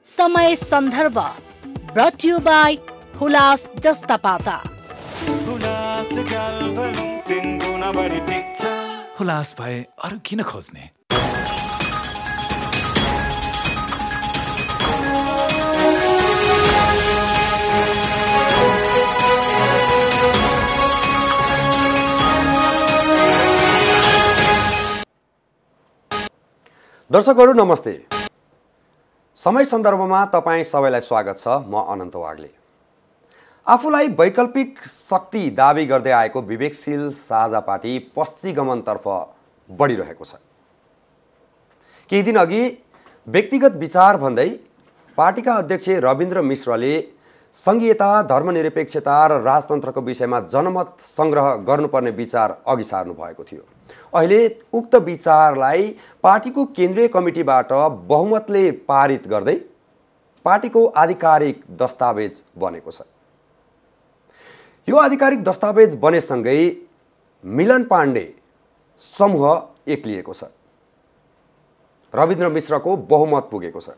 समय सन्दर्भ brought you by Hulas जस्ता पाता। हुलास भए अरू किन खोज्ने? दर्शकहरू नमस्ते। समय सन्दर्भमा तपाईं सबैलाई स्वागत छ। म अनन्त वाग्ले। आफूलाई वैकल्पिक शक्ति दाबी गर्दै आएको विवेकशील साझा पार्टी पश्चिगमनतर्फ बढिरहेको छ। केही दिन अघि व्यक्तिगत विचार भन्दै पार्टीका अध्यक्ष रविन्द्र मिश्रले संघीयता, धर्मनिरपेक्षता र राजतन्त्रको विषयमा जनमत संग्रह गर्नुपर्ने विचार अघि सार्नु भएको थियो। अहिले उक्त विचारलाई पार्टीको केन्द्रीय कमिटीबाट बहुमतले पारित गर्दै पार्टीको आधिकारिक दस्तावेज बनेको छ। यो आधिकारिक दस्तावेज बनेसँगै मिलन पाण्डे समूह एक्लिएको छ। रविन्द्र मिश्रको बहुमत पुगेको छ।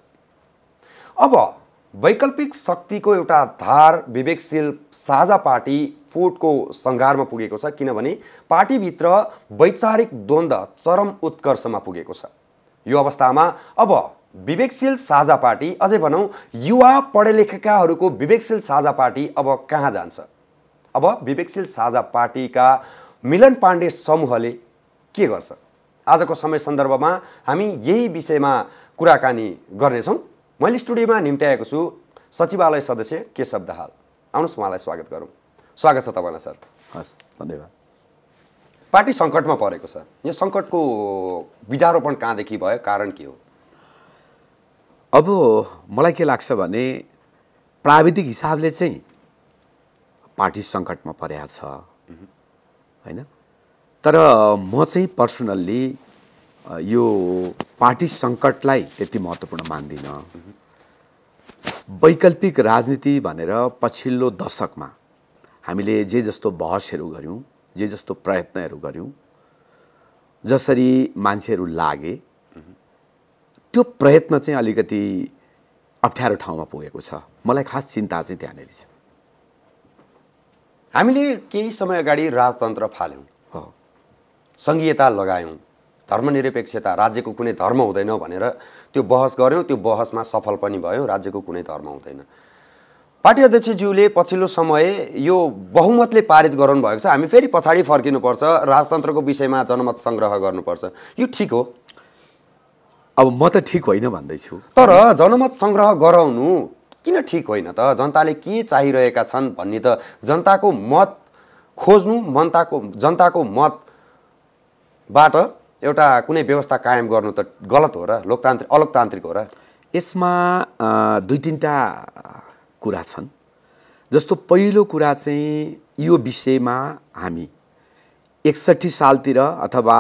अब वैकल्पिक शक्तिको एउटा धार विवेकशील साझा पार्टी फुटको सङ्घारमा पुगेको छ, किनभने पार्टीभित्र वैचारिक द्वन्द्व चरम उत्कर्षमा पुगेको छ। यो अवस्थामा अब विवेकशील साझा पार्टी, अझै भनौँ युवा पढेलेखेकाहरूको विवेकशील साझा पार्टी अब कहाँ जान्छ? अब विवेकशील साझा पार्टीका मिलन पाण्डे समूहले के गर्छ? आजको समय सन्दर्भमा हामी यही विषयमा कुराकानी गर्नेछौँ। मैले स्टुडियोमा निम्त्याएको छु सचिवालय सदस्य केशव दाहाल। आउनुहोस् उहाँलाई स्वागत गरौँ। स्वागत छ तपाईँलाई सर। हस्, धन्यवाद। पार्टी सङ्कटमा परेको छ। यो सङ्कटको बीजारोपण कहाँदेखि भयो? कारण के हो? अब मलाई के लाग्छ भने प्राविधिक हिसाबले चाहिँ पार्टी सङ्कटमा परेको छ, होइन? तर म चाहिँ पर्सनल्ली यो पार्टी सङ्कटलाई त्यति महत्त्वपूर्ण मान्दिनँ। वैकल्पिक राजनीति भनेर पछिल्लो दशकमा हामीले जे जस्तो बहसहरू गऱ्यौँ, जे जस्तो प्रयत्नहरू गऱ्यौँ, जसरी मान्छेहरू लागे, त्यो प्रयत्न चाहिँ अलिकति अप्ठ्यारो ठाउँमा पुगेको छ। मलाई खास चिन्ता चाहिँ त्यहाँनिर छ। हामीले केही समय अगाडि राजतन्त्र फाल्यौँ, सङ्घीयता लगायौँ, धर्मनिरपेक्षता, राज्यको कुनै धर्म हुँदैन भनेर त्यो बहस गऱ्यौँ। त्यो बहसमा सफल पनि भयौँ। राज्यको कुनै धर्म हुँदैन। पार्टी अध्यक्षज्यूले पछिल्लो समय यो बहुमतले पारित गराउनु भएको छ। हामी फेरि पछाडि फर्किनुपर्छ, राजतन्त्रको विषयमा जनमत सङ्ग्रह गर्नुपर्छ। यो ठिक हो? अब म त ठिक होइन भन्दैछु, तर जनमत सङ्ग्रह गराउनु किन ठिक होइन त? जनताले के चाहिरहेका छन् भन्ने त जनताको मत खोज्नु, जनताको मतबाट एउटा कुनै व्यवस्था कायम गर्नु त गलत हो र? अलोकतान्त्रिक हो र? यसमा दुई तिनवटा कुरा छन्। जस्तो पहिलो कुरा चाहिँ यो विषयमा हामी 61 सालतिर अथवा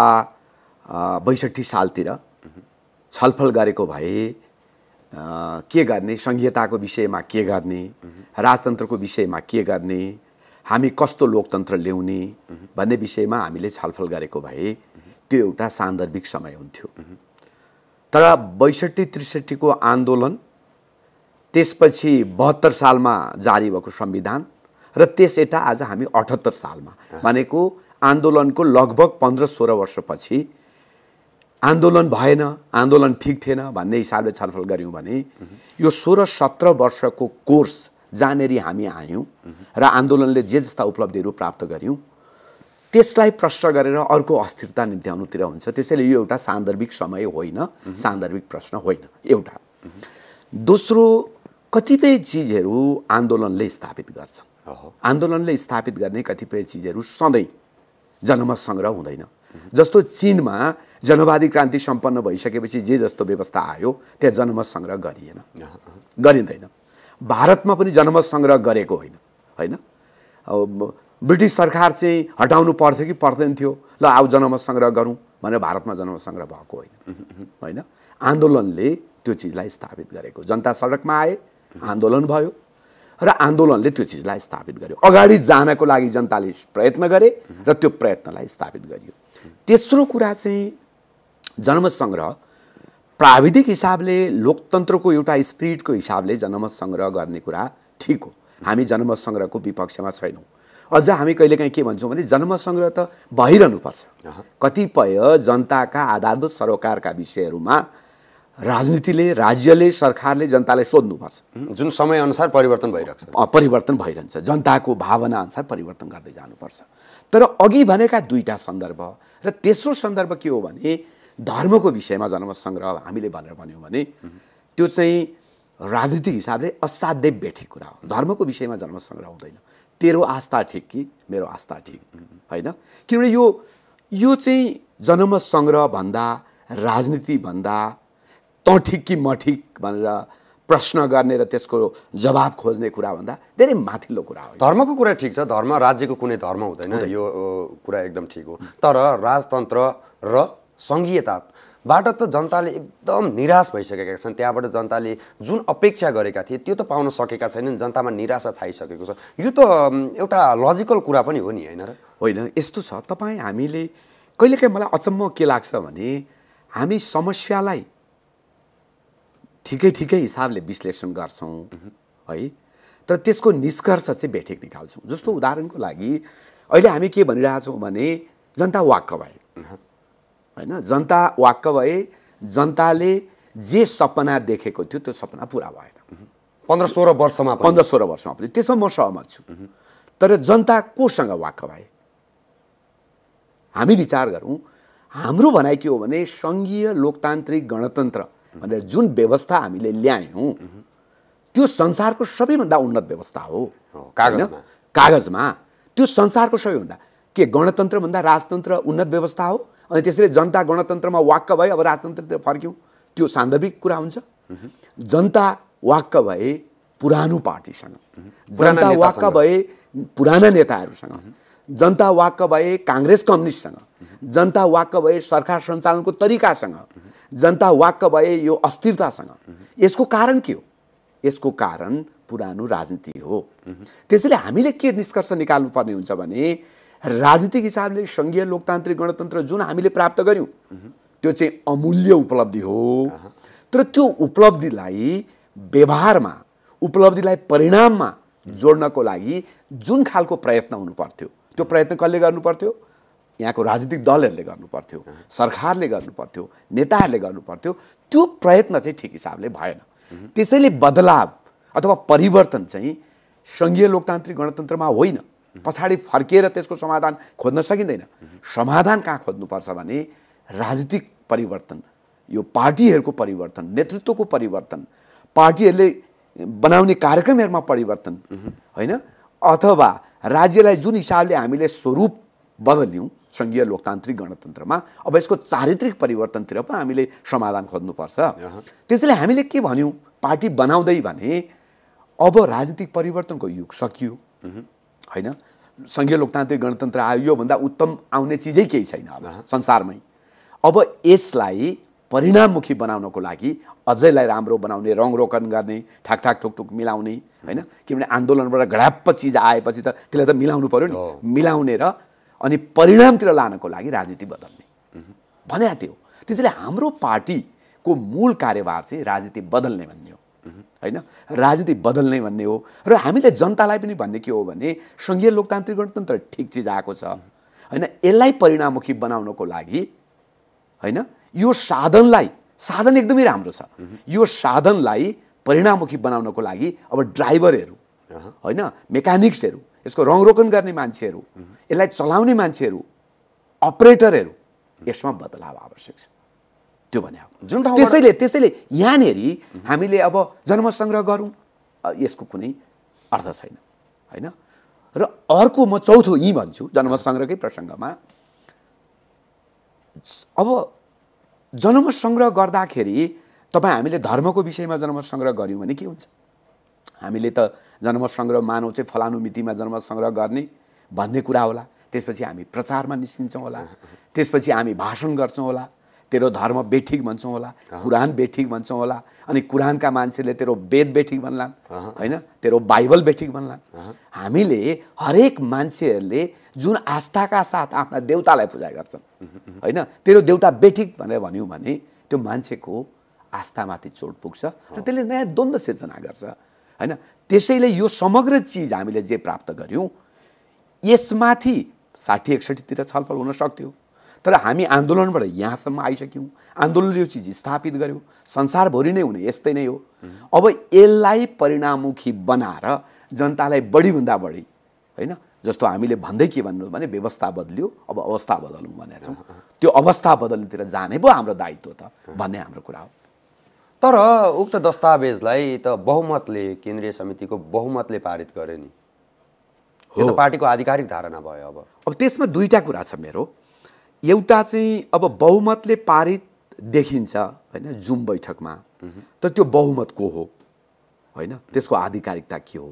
62 सालतिर छलफल गरेको भए के गर्ने, संघीयताको विषयमा के गर्ने, राजतन्त्रको विषयमा के गर्ने, हामी कस्तो लोकतन्त्र ल्याउने भन्ने विषयमा हामीले छलफल गरेको भए त्यो एउटा सान्दर्भिक समय हुन्थ्यो। तर 62-63 को आन्दोलन, त्यसपछि 72 सालमा जारी भएको संविधान र त्यस यता आज हामी 78 सालमा भनेको आन्दोलनको लगभग 15-16 वर्षपछि आन्दोलन भएन, आन्दोलन ठिक थिएन भन्ने हिसाबले छलफल गऱ्यौँ भने यो 16-17 वर्षको कोर्स जहाँनेरि हामी आयौँ र आन्दोलनले जे जस्ता उपलब्धिहरू प्राप्त गऱ्यौँ त्यसलाई प्रश्न गरेर अर्को अस्थिरता निम्त्याउनुतिर हुन्छ। त्यसैले यो एउटा सान्दर्भिक समय होइन, सान्दर्भिक प्रश्न होइन एउटा। दोस्रो, कतिपय चिजहरू आन्दोलनले स्थापित गर्छ। आन्दोलनले स्थापित गर्ने कतिपय चिजहरू सधैँ जनमत सङ्ग्रह हुँदैन। जस्तो चीनमा जनवादी क्रान्ति सम्पन्न भइसकेपछि जे जस्तो व्यवस्था आयो त्यहाँ जनमत सङ्ग्रह गरिँदैन। भारतमा पनि जनमत सङ्ग्रह गरेको होइन। ब्रिटिस सरकार चाहिँ हटाउनु पर्थ्यो कि पर्दैन थियो, ल आऊ जनमत सङ्ग्रह गरौँ भनेर भारतमा जनमत सङ्ग्रह भएको होइन। आन्दोलनले त्यो चिजलाई स्थापित गरेको। जनता सडकमा आए, आन्दोलन भयो र आन्दोलनले त्यो चिजलाई स्थापित गर्यो। अगाडि जानको लागि जनताले प्रयत्न गरे र त्यो प्रयत्नलाई स्थापित गरियो। तेस्रो कुरा चाहिँ जनमत सङ्ग्रह प्राविधिक हिसाबले लोकतन्त्रको एउटा स्पिरिटको हिसाबले जनमत सङ्ग्रह गर्ने कुरा ठिक हो। हामी जनमत सङ्ग्रहको विपक्षमा छैनौँ। अझ हामी कहिलेकाहीँ के भन्छौँ भने जनमत सङ्ग्रह त भइरहनुपर्छ। कतिपय जनताका आधारभूत सरोकारका विषयहरूमा राजनीतिले, राज्यले, सरकारले जनतालाई सोध्नुपर्छ। जुन समयअनुसार परिवर्तन भइरहेको छ, परिवर्तन भइरहन्छ, जनताको भावना अनुसार परिवर्तन गर्दै जानुपर्छ। तर अघि भनेका दुईटा सन्दर्भ र तेस्रो सन्दर्भ के हो भने धर्मको विषयमा जनमत सङ्ग्रह हामीले भनेर भन्यौँ भने त्यो चाहिँ राजनीतिक हिसाबले असाध्यै बेठी कुरा हो। धर्मको विषयमा जनमत सङ्ग्रह हुँदैन। तेरो आस्था ठिक कि मेरो आस्था ठिक, होइन? किनभने यो चाहिँ जनमत सङ्ग्रह भन्दा, राजनीति भन्दा, तँ ठिक कि म ठिक भनेर प्रश्न गर्ने र त्यसको जवाब खोज्ने कुरा भन्दा धेरै माथिल्लो कुरा हो। धर्मको कुरा ठिक छ, धर्म राज्यको कुनै धर्म हुँदैन, यो कुरा एकदम ठिक हो। तर राजतन्त्र र सङ्घीयताबाट त जनताले एकदम निराश भइसकेका छन्। त्यहाँबाट जनताले जुन अपेक्षा गरेका थिए त्यो त पाउन सकेका छैनन्। जनतामा निराशा छाइसकेको छ। यो त एउटा लजिकल कुरा पनि हो नि, होइन र? होइन, यस्तो छ, हामीले कहिलेकाहीँ मलाई अचम्म के लाग्छ भने हामी समस्यालाई ठिकै हिसाबले विश्लेषण गर्छौँ है, तर त्यसको निष्कर्ष चाहिँ बेठिक निकाल्छौँ। जस्तो उदाहरणको लागि अहिले हामी के भनिरहेछौँ भने जनता वाक्क भए, होइन? जनता वाक्क भए, जनताले जे सपना देखेको थियो त्यो सपना पुरा भएन। 15-16 वर्षमा पनि त्यसमा म सहमत छु। तर जनता कोसँग वाक्क भए? हामी विचार गरौँ। हाम्रो भनाइ के हो भने सङ्घीय लोकतान्त्रिक गणतन्त्र भनेर जुन व्यवस्था हामीले ल्यायौँ त्यो संसारको सबैभन्दा उन्नत व्यवस्था हो। कागजमा त्यो संसारको सबैभन्दा के गणतन्त्रभन्दा राजतन्त्र उन्नत व्यवस्था हो। अनि त्यसैले जनता गणतन्त्रमा वाक्क भए, अब राजतन्त्रतिर फर्क्यौँ, त्यो सान्दर्भिक कुरा हुन्छ। जनता वाक्क भए पुरानो पार्टीसँग, जनता वाक्क भए पुराना नेताहरूसँग, जनता वाक्क भए काङ्ग्रेस कम्युनिस्टसँग, जनता वाक्क भए सरकार सञ्चालनको तरिकासँग, जनता वाक्क भए यो अस्थिरतासँग। यसको कारण के हो? यसको कारण पुरानो राजनीति हो। त्यसैले हामीले के निष्कर्ष निकाल्नुपर्ने हुन्छ भने राजनीतिक हिसाबले सङ्घीय लोकतान्त्रिक गणतन्त्र जुन हामीले प्राप्त गऱ्यौँ त्यो चाहिँ अमूल्य उपलब्धि हो। तर त्यो उपलब्धिलाई व्यवहारमा, उपलब्धिलाई परिणाममा जोड्नको लागि जुन खालको प्रयत्न हुनु पर्थ्यो त्यो प्रयत्न कसले गर्नु पर्थ्यो? यहाँको राजनीतिक दलहरूले गर्नु पर्थ्यो, सरकारले गर्नु पर्थ्यो, नेताहरूले गर्नु पर्थ्यो। त्यो प्रयत्न चाहिँ ठिक हिसाबले भएन। त्यसैले बदलाव अथवा परिवर्तन चाहिँ सङ्घीय लोकतान्त्रिक गणतन्त्रमा होइन, पछाडि फर्किएर त्यसको समाधान खोज्न सकिँदैन। समाधान कहाँ खोज्नुपर्छ भने राजनीतिक परिवर्तन, यो पार्टीहरूको परिवर्तन, नेतृत्वको परिवर्तन, पार्टीहरूले बनाउने कार्यक्रमहरूमा परिवर्तन, होइन? अथवा राज्यलाई जुन हिसाबले हामीले स्वरूप बदल्यौँ सङ्घीय लोकतान्त्रिक गणतन्त्रमा, अब यसको चारित्रिक परिवर्तनतिर पनि हामीले समाधान खोज्नुपर्छ। त्यसैले हामीले के भन्यौँ पार्टी बनाउँदै भने अब राजनीतिक परिवर्तनको युग सकियो, होइन? सङ्घीय लोकतान्त्रिक गणतन्त्र आयो, योभन्दा उत्तम आउने चिजै केही छैन अब संसारमै। अब यसलाई परिणाममुखी बनाउनको लागि अझैलाई राम्रो बनाउने, रङरोकन गर्ने, ठाकठाक ठुकठुक मिलाउने, होइन? किनभने आन्दोलनबाट घडाप्प चिज आएपछि त त्यसलाई त मिलाउनु पर्यो नि। मिलाउने र अनि परिणामतिर लानको लागि राजनीति बदल्ने भने त्यो हो। त्यसैले हाम्रो पार्टीको मूल कार्यभार चाहिँ राजनीति बदल्ने भन्ने हो, होइन? राजनीति बदल्ने भन्ने हो। र हामीले जनतालाई पनि भन्ने के हो भने सङ्घीय लोकतान्त्रिक गणतन्त्र ठिक चिज आएको छ, होइन? यसलाई परिणाममुखी बनाउनको लागि, होइन, यो साधन एकदमै राम्रो छ। यो साधनलाई परिणाममुखी बनाउनको लागि अब ड्राइभरहरू, होइन, मेकानिक्सहरू, यसको रङरोकन गर्ने मान्छेहरू, यसलाई चलाउने मान्छेहरू, अपरेटरहरू, यसमा बदलाव आवश्यक छ। त्यो भने जुन त्यसैले यहाँनेरि हामीले अब जनमत सङ्ग्रह गरौँ, यसको कुनै अर्थ छैन, होइन? र अर्को म चौथो यी भन्छु जनमत सङ्ग्रहकै प्रसङ्गमा, अब जनमत सङ्ग्रह गर्दाखेरि हामीले धर्मको विषयमा जनमत सङ्ग्रह गऱ्यौँ भने के हुन्छ? हामीले त जनमत सङ्ग्रह मानव चाहिँ फलानु मितिमा जनमत सङ्ग्रह गर्ने भन्ने कुरा होला। त्यसपछि हामी प्रचारमा निस्किन्छौँ होला, त्यसपछि हामी भाषण गर्छौँ होला, तेरो धर्म बेठिक भन्छौँ होला, कुरान बेठिक भन्छौँ होला, अनि कुरानका मान्छेले तेरो वेद बेठिक भन्लान्, होइन? तेरो बाइबल बेठिक भन्लान्। हामीले हरेक मान्छेहरूले जुन आस्थाका साथ आफ्ना देउतालाई पूजा गर्छन्, होइन? तेरो देउता बेठिक भनेर भन्यौँ भने त्यो मान्छेको आस्थामाथि चोट पुग्छ र त्यसले नयाँ द्वन्द्व सिर्जना गर्छ हैन। त्यसैले यो समग्र चिज हामीले जे प्राप्त गर्यौं यसमाथि 60-61 तिर छलफल हुन सक्थ्यो, तर हामी आन्दोलनबाट यहाँसम्म आइसक्यौं। आन्दोलनले यो चिज स्थापित गर्यो, संसारभरि नै हुने यस्तै नै हो। अब यसलाई परिणाममुखी बनाएर जनतालाई बढीभन्दा बढी हैन, जस्तो हामीले भन्दै के भन्नु भने व्यवस्था बदल्यो, अब अवस्था बदलौँ भनेका छौँ। त्यो अवस्था बदल्नेतिर जाने पो हाम्रो दायित्व त भन्ने हाम्रो कुरा हो। तर उक्त दस्तावेजलाई त बहुमतले, केन्द्रीय समितिको बहुमतले पारित गर्यो नि, यो त पार्टीको आधिकारिक धारणा भयो। अब त्यसमा दुईटा कुरा छ मेरो। एउटा चाहिँ अब बहुमतले पारित देखिन्छ हैन जुम बैठकमा, तर त्यो बहुमत को हो हैन, त्यसको आधिकारिकता के हो,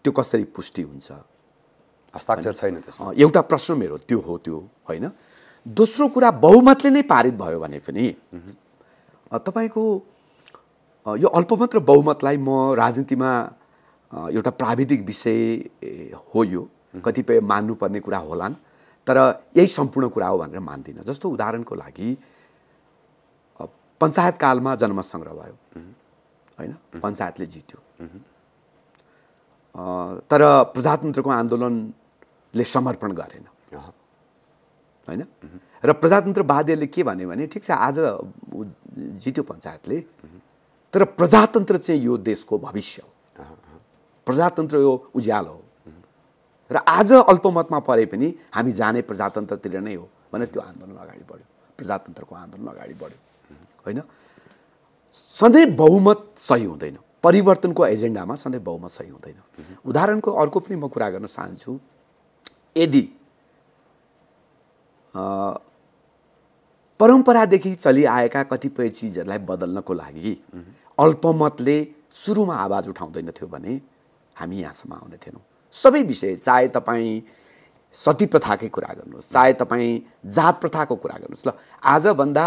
त्यो कसरी पुष्टि हुन्छ, हस्ताक्षर छैन त्यसमा। एउटा प्रश्न मेरो त्यो हो त्यो हैन। दोस्रो कुरा बहुमतले नै पारित भयो भने पनि तपाईको यो अल्पमत र बहुमतलाई म राजनीतिमा एउटा प्राविधिक विषय हो, यो कतिपय मान्नुपर्ने कुरा होलान्, तर यही सम्पूर्ण कुरा हो भनेर मान्दिनँ। जस्तो उदाहरणको लागि पञ्चायत कालमा जनमत संग्रह भयो हैन, पञ्चायतले जित्यो, तर प्रजातन्त्रको आन्दोलनले समर्पण गरेन हैन। र प्रजातन्त्रवादीहरूले के भने ठिक छ आज जित्यो पञ्चायतले, तर प्रजातन्त्र चाहिँ यो देशको भविष्य हो, प्रजातन्त्र यो उज्यालो हो, र आज अल्पमतमा परे पनि हामी जाने प्रजातन्त्रतिर नै हो भने त्यो आन्दोलन अगाडि बढ्यो, प्रजातन्त्रको आन्दोलन अगाडि बढ्यो हैन। सधैँ बहुमत सही हुँदैन, परिवर्तनको एजेन्डामा सधैँ बहुमत सही हुँदैन। उदाहरणको अर्को पनि म कुरा गर्न चाहन्छु। यदि परम्परादेखि चलिआएका कतिपय चिजहरूलाई बदल्नको लागि अल्पमतले सुरुमा आवाज उठाउँदैन थियो भने हामी यहाँसम्म आउने थिएनौँ। सबै विषय, चाहे तपाईँ सती प्रथाकै कुरा गर्नुहोस्, चाहे तपाईँ जात प्रथाको कुरा गर्नुहोस्। ल आजभन्दा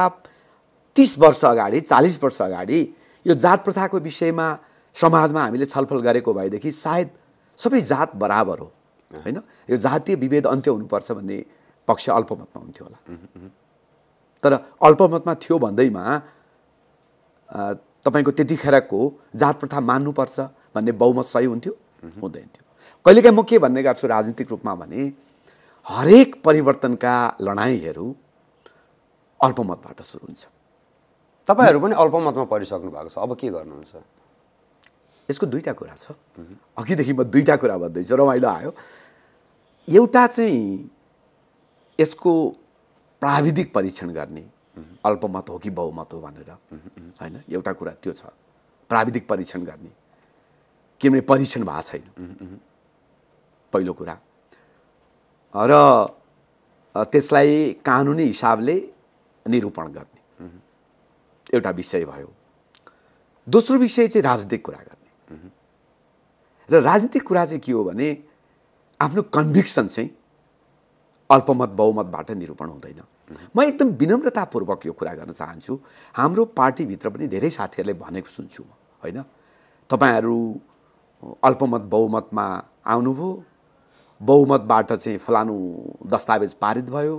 30 वर्ष अगाडि, 40 वर्ष अगाडि यो जात प्रथाको विषयमा समाजमा हामीले छलफल गरेको भएदेखि सायद सबै जात बराबर हो हैन, यो जातीय विभेद अन्त्य हुनुपर्छ भन्ने पक्ष अल्पमतमा हुन्थ्यो होला। तर अल्पमतमा थियो भन्दैमा तपाईको त्यतिखेरको जात प्रथा मान्नुपर्छ भन्ने बहुमत सही हुन्थ्यो? हुँदैन थियो। कहिलेकाहीँ म के भन्ने गर्छु राजनीतिक रूपमा भने हरेक परिवर्तनका लडाइँहरू अल्पमतबाट सुरु हुन्छ। तपाईहरु पनि अल्पमतमा परिसक्नु भएको छ, अब के गर्नुहुन्छ? यसको दुईटा कुरा छ। अघिदेखि म दुईटा कुरा भन्दैछु, रमाइलो आयो। एउटा चाहिँ यसको प्राविधिक परीक्षण गर्ने, अल्पमत हो कि बहुमत हो भनेर हैन, एउटा कुरा त्यो छ, प्राविधिक परीक्षण गर्ने, किनभने परीक्षण भएको छैन पहिलो कुरा, र त्यसलाई कानुनी हिसाबले निरूपण गर्ने एउटा विषय भयो। दोस्रो विषय चाहिँ राजनीतिक कुरा गर्ने, र राजनीतिक कुरा चाहिँ के हो भने आफ्नो कन्भिक्सन चाहिँ अल्पमत बहुमतबाट निरूपण हुँदैन। म एकदम विनम्रतापूर्वक यो कुरा गर्न चाहन्छु। हाम्रो पार्टीभित्र पनि धेरै साथीहरूले भनेको सुन्छु म हैन, तपाईहरु अल्पमत बहुमतमा आउनुभयो, बहुमतबाट चाहिँ फलानु दस्तावेज पारित भयो,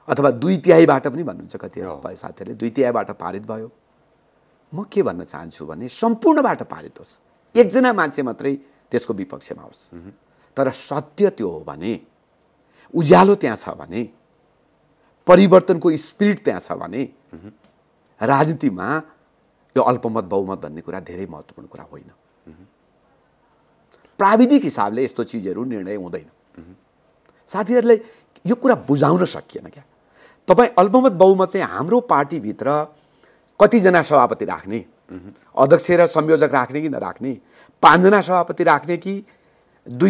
अथवा 2/3बाट पनि भन्नुहुन्छ कति साथीहरूले 2/3बाट पारित भयो। म के भन्न चाहन्छु भने सम्पूर्णबाट पारित होस्, एकजना मान्छे मात्रै त्यसको विपक्षमा होस्, तर सत्य त्यो हो भने, उज्यालो त्यहाँ छ भने, परिवर्तनको स्पिरिट त्यहाँ छ भने राजनीतिमा यो अल्पमत बहुमत भन्ने कुरा धेरै महत्त्वपूर्ण कुरा होइन। प्राविधिक हिसाबले यस्तो चिजहरू निर्णय हुँदैन। साथीहरूलाई यो कुरा बुझाउन सकिएन क्या। तपाईँ अल्पमत बहुमत चाहिँ हाम्रो पार्टीभित्र कतिजना सभापति राख्ने, अध्यक्ष र संयोजक राख्ने कि नराख्ने, 5 जना सभापति राख्ने कि 2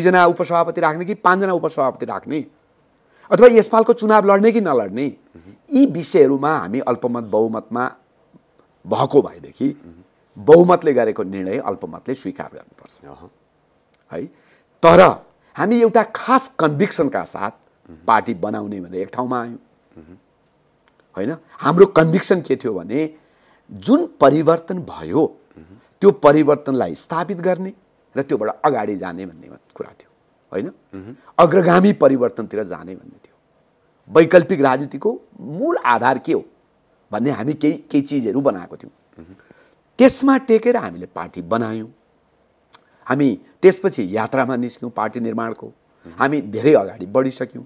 जना उपसभापति राख्ने कि 5 जना उपसभापति राख्ने, अथवा यसपालको चुनाव लड्ने कि नलड्ने, यी विषयहरूमा हामी अल्पमत बहुमतमा भएको भएदेखि बहुमतले गरेको निर्णय अल्पमतले स्वीकार गर्नुपर्छ है। तर हामी एउटा खास कन्भिक्सनका साथ पार्टी बनाउने भनेर एक ठाउँमा आयौँ हैन। हाम्रो कन्भिक्सन के थियो भने जुन परिवर्तन भयो त्यो परिवर्तनलाई स्थापित गर्ने र त्योबाट अगाडि जाने भन्ने कुरा थियो हैन, अग्रगामी परिवर्तनतिर जाने भन्ने थियो। वैकल्पिक राजनीतिको मूल आधार के हो भन्ने हामी केही चिजहरू बनाएको थियौँ। त्यसमा टेकेर हामीले पार्टी बनायौँ। हामी त्यसपछि यात्रामा निस्क्यौँ पार्टी निर्माणको। हामी धेरै अगाडि बढिसक्यौँ।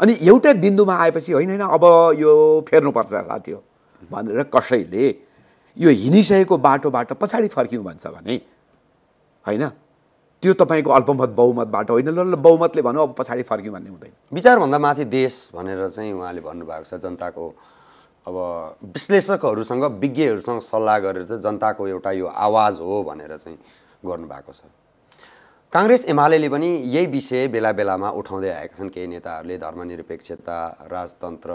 अनि एउटा बिन्दुमा आएपछि होइन अब यो फेर्नुपर्छ साथी हो भनेर कसैले यो हिँडिसकेको बाटोबाट पछाडि फर्क्यौँ भन्छ भने होइन, त्यो तपाईँको अल्पमत बहुमतबाट होइन, ल बहुमतले भनौँ अब पछाडि फर्क्यौँ भन्ने हुँदैन। विचारभन्दा माथि देश भनेर चाहिँ उहाँले भन्नुभएको छ। जनताको अब विश्लेषकहरूसँग विज्ञहरूसँग सल्लाह गरेर चाहिँ जनताको एउटा यो आवाज हो भनेर चाहिँ गर्नुभएको छ। काङ्ग्रेस एमाले पनि यही विषय बेला बेलामा उठाउँदै आएका छन्। केही नेताहरूले धर्मनिरपेक्षता, राजतन्त्र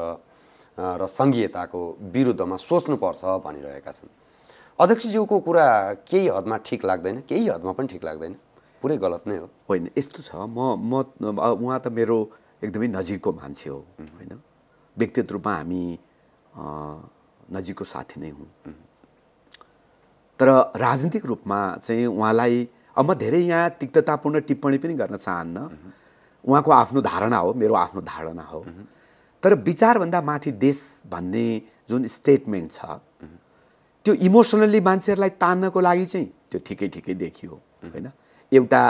र सङ्घीयताको विरुद्धमा सोच्नुपर्छ भनिरहेका छन्। अध्यक्षज्यूको कुरा केही हदमा ठिक लाग्दैन, केही हदमा पनि ठिक लाग्दैन, पुरै गलत नै हो? होइन, यस्तो छ, म उहाँ त मेरो एकदमै नजिकको मान्छे हो होइन, व्यक्तिगत रूपमा हामी नजिकको साथी नै हौँ। तर राजनीतिक रूपमा चाहिँ उहाँलाई अब म धेरै यहाँ तिक्ततापूर्ण टिप्पणी पनि गर्न चाहन्न। उहाँको आफ्नो धारणा हो, मेरो आफ्नो धारणा हो। तर विचारभन्दा माथि देश भन्ने जुन स्टेटमेन्ट छ त्यो इमोसनल्ली मान्छेहरूलाई तान्नको लागि चाहिँ त्यो ठिकै देखियो होइन। एउटा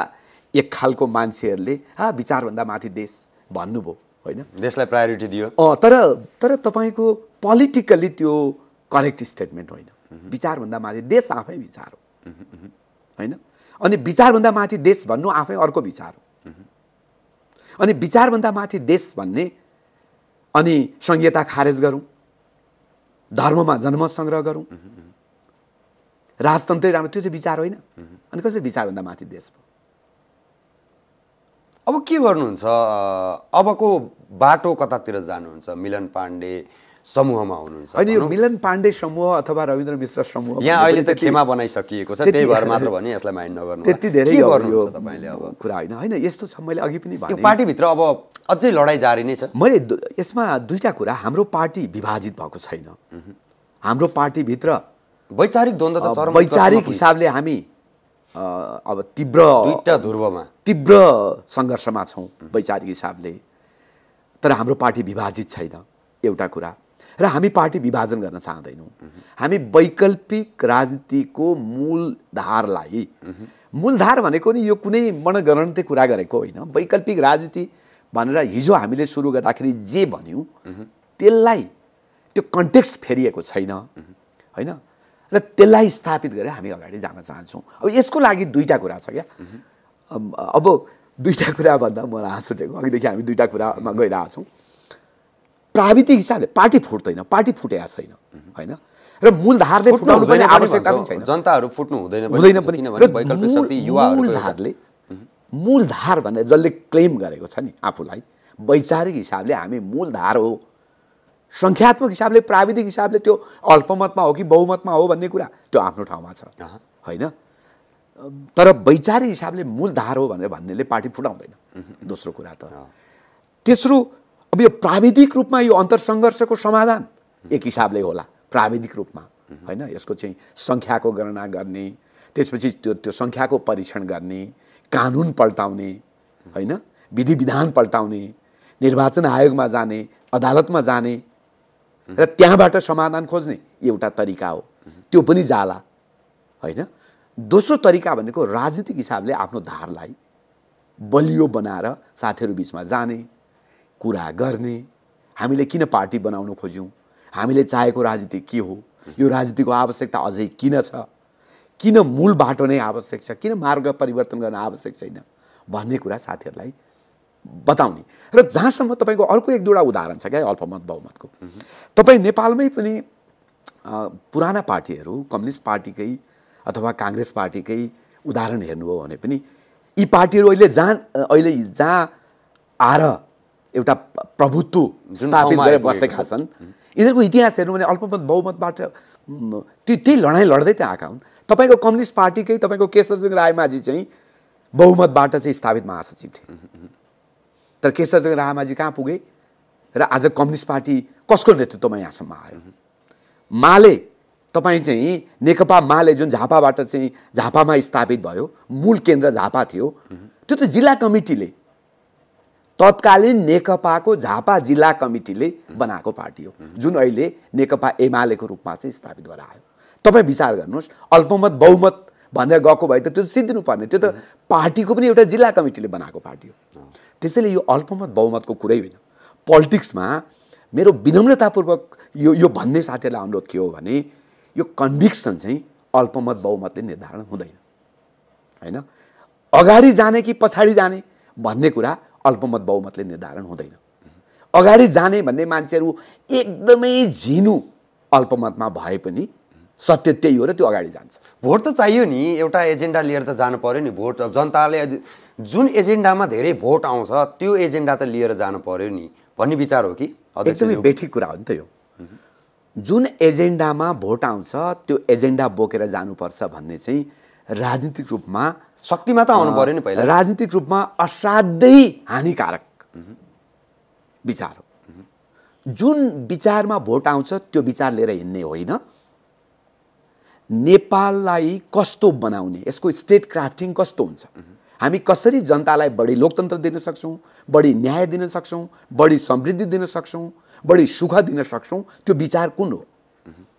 एक खालको मान्छेहरूले विचारभन्दा माथि देश भन्नुभयो होइन, देशलाई प्रायोरिटी दियो। तर तपाईँको पोलिटिकल्ली त्यो करेक्ट स्टेटमेन्ट होइन। विचारभन्दा माथि देश आफै विचार हो होइन। अनि विचारभन्दा माथि देश भन्नु आफै अर्को विचार हो। अनि विचारभन्दा माथि देश भन्ने अनि संहिता खारेज गरौँ, धर्ममा जनमत सङ्ग्रह गरौँ, राजतन्त्रै राम्रो, त्यो चाहिँ विचार होइन। अनि कसरी विचारभन्दा माथि देश भयो? अब के गर्नुहुन्छ? अबको बाटो कतातिर जानुहुन्छ? मिलन पाण्डे समूहमा हुनुहुन्छ? होइन, यो मिलन पाण्डे समूह अथवा रविन्द्र मिश्र समूह यहाँ अहिले त खेमा बनाइसकिएको छ, त्यही भएर मात्र भने यसलाई माइन्ड नगर्नु। त्यति धेरै गर्नुहुन्छ तपाईँले अब कुरा होइन। होइन, यस्तो छ, मैले अघि पनि भने यो पार्टीभित्र अब अझै लडाइँ जारी नै छ। मैले यसमा दुईटा कुरा, हाम्रो पार्टी विभाजित भएको छैन। हाम्रो पार्टीभित्र वैचारिक द्वन्द्व त चरम, वैचारिक हिसाबले हामी अब दुईटा ध्रुवमा तीव्र सङ्घर्षमा छौँ वैचारिक हिसाबले। तर हाम्रो पार्टी विभाजित छैन, एउटा कुरा। र हामी पार्टी विभाजन गर्न चाहँदैनौँ। हामी वैकल्पिक राजनीतिको मूलधारलाई, मूलधार भनेको नि यो कुनै मनगणन्ते कुरा गरेको होइन। वैकल्पिक राजनीति भनेर हिजो हामीले सुरु गर्दाखेरि जे भन्यौँ त्यसलाई, त्यो कन्टेक्स्ट फेरिएको छैन होइन। र त्यसलाई स्थापित गरेर हामी अगाडि जान चाहन्छौँ। अब यसको लागि दुईटा कुरा छ क्या। अब दुईटा कुरा भन्दा मलाई हाँस उठेको, अघिदेखि हामी दुईटा कुरामा गइरहेछौँ। प्राविधिक हिसाबले पार्टी फुट्दैन, पार्टी फुटेको छैन होइन। र मूलधारले फुटाउनु पनि आवश्यकता पनि छैन। जनताहरू फुट्नु हुँदैन पनि। किनभने वैकल्पिक शक्ति युवाहरूले मूलधार भनेर जसले क्लेम गरेको छ नि आफूलाई, वैचारिक हिसाबले हामी मूलधार हो। सङ्ख्यात्मक हिसाबले, प्राविधिक हिसाबले त्यो अल्पमतमा हो कि बहुमतमा हो भन्ने कुरा त्यो आफ्नो ठाउँमा छ होइन। तर वैचारिक हिसाबले मूलधार हो भनेर भन्नेले पार्टी फुटाउँदैन, दोस्रो कुरा त। तेस्रो, अब यो प्राविधिक रूपमा यो अन्तरसङ्घर्षको समाधान एक हिसाबले होला, प्राविधिक रूपमा होइन। यसको चाहिँ सङ्ख्याको गणना गर्ने, त्यसपछि त्यो सङ्ख्याको परीक्षण गर्ने, कानुन पल्टाउने होइन, विधि विधान पल्टाउने, निर्वाचन आयोगमा जाने, अदालतमा जाने र त्यहाँबाट समाधान खोज्ने एउटा तरिका हो। त्यो पनि जाला होइन। दोस्रो तरिका भनेको राजनीतिक हिसाबले आफ्नो धारलाई बलियो बनाएर साथीहरू बिचमा जाने, कुरा गर्ने। हामीले किन पार्टी बनाउन खोज्यौँ, हामीले चाहेको राजनीति के हो, यो राजनीतिको आवश्यकता अझै किन छ, किन मूल बाटो नै आवश्यक छ, किन मार्ग परिवर्तन गर्न आवश्यक छैन भन्ने कुरा साथीहरूलाई बताउने। र जहाँसम्म तपाईँको अर्को एक दुईवटा उदाहरण छ क्या अल्पमत बहुमतको। तपाईँ नेपालमै पनि पुराना पार्टीहरू, कम्युनिस्ट पार्टीकै अथवा काङ्ग्रेस पार्टीकै उदाहरण हेर्नुभयो भने पनि यी पार्टीहरू अहिले जहाँ आएर एउटा प्रभुत्व स्थापित गरेर बसेका छन्, यिनीहरूको इतिहास हेर्नु भने अल्पमत बहुमतबाट त्यही लडाइँ लड्दै त्यहाँ आएका हुन्। तपाईँको कम्युनिस्ट पार्टीकै तपाईँको केशरचन्द्र रायमाझी चाहिँ बहुमतबाट चाहिँ स्थापित महासचिव थिए। तर केशरचन्द्र रायमाझी कहाँ पुगे र आज कम्युनिस्ट पार्टी कसको नेतृत्वमा यहाँसम्म आयो? माले तपाईँ चाहिँ नेकपा माले जुन झापाबाट चाहिँ झापामा स्थापित भयो, मूल केन्द्र झापा थियो, त्यो त जिल्ला कमिटीले तत्कालीन नेकपाको झापा जिल्ला कमिटीले बनाएको पार्टी हो, जुन अहिले नेकपा एमालेको रूपमा चाहिँ स्थापित भएर आयो। तपाईँ विचार गर्नुहोस्, अल्पमत बहुमत भनेर गएको भए त त्यो सिद्धिनु पर्ने, त्यो त पार्टीको पनि एउटा जिल्ला कमिटीले बनाएको पार्टी हो। त्यसैले यो अल्पमत बहुमतको कुरै होइन। पोलिटिक्समा मेरो विनम्रतापूर्वक यो भन्ने साथीहरूलाई अनुरोध के हो भने यो कन्भिक्सन चाहिँ अल्पमत बहुमतले निर्धारण हुँदैन, होइन। अगाडि जाने कि पछाडि जाने भन्ने कुरा अल्पमत बहुमतले निर्धारण हुँदैन। अगाडि जाने भन्ने मान्छेहरू एकदमै झिनु अल्पमतमा भए पनि सत्य त्यही हो र त्यो अगाडि जान्छ। भोट त चाहियो नि, एउटा एजेन्डा लिएर त जानु पर्यो नि। भोट जनताले जुन एजेन्डामा धेरै भोट आउँछ त्यो एजेन्डा त लिएर जानु पर्यो नि भन्ने विचार हो कि? एकदमै बेठिक कुरा हो नि त यो। जुन एजेन्डामा भोट आउँछ त्यो एजेन्डा बोकेर जानुपर्छ भन्ने चाहिँ राजनीतिक रूपमा शक्तिमा त आउनु पर्यो नि पहिला। राजनीतिक रूपमा असाध्यै हानिकारक विचार हो। जुन विचारमा भोट आउँछ त्यो विचार लिएर हिँड्ने होइन। नेपाललाई कस्तो बनाउने, यसको स्टेट क्राफ्टिङ कस्तो हुन्छ, हामी कसरी जनतालाई बढी लोकतन्त्र दिन सक्छौँ, बढी न्याय दिन सक्छौँ, बढी समृद्धि दिन सक्छौँ, बढी सुख दिन सक्छौँ, त्यो विचार कुन हो,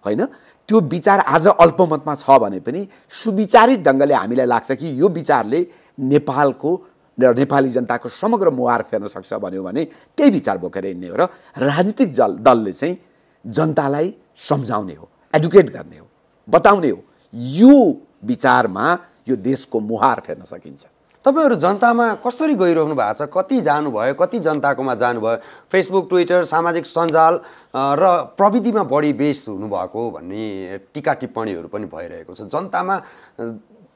होइन। त्यो विचार आज अल्पमतमा छ भने पनि सुविचारित ढङ्गले हामीलाई लाग्छ कि यो विचारले नेपालको र नेपाली जनताको समग्र मुहार फेर्न सक्छ भन्यो भने त्यही विचार बोकेर हिँड्ने हो। र राजनीतिक दलले चाहिँ जनतालाई सम्झाउने हो, एडुकेट गर्ने हो, बताउने हो यो विचारमा यो देशको मुहार फेर्न सकिन्छ। तपाईँहरू जनतामा कसरी गइरहनु भएको छ? कति जानुभयो, कति जनताकोमा जानुभयो? फेसबुक, ट्विटर, सामाजिक सञ्जाल र प्रविधिमा बढी बेस हुनुभएको भन्ने टिका टिप्पणीहरू पनि भइरहेको छ। जनतामा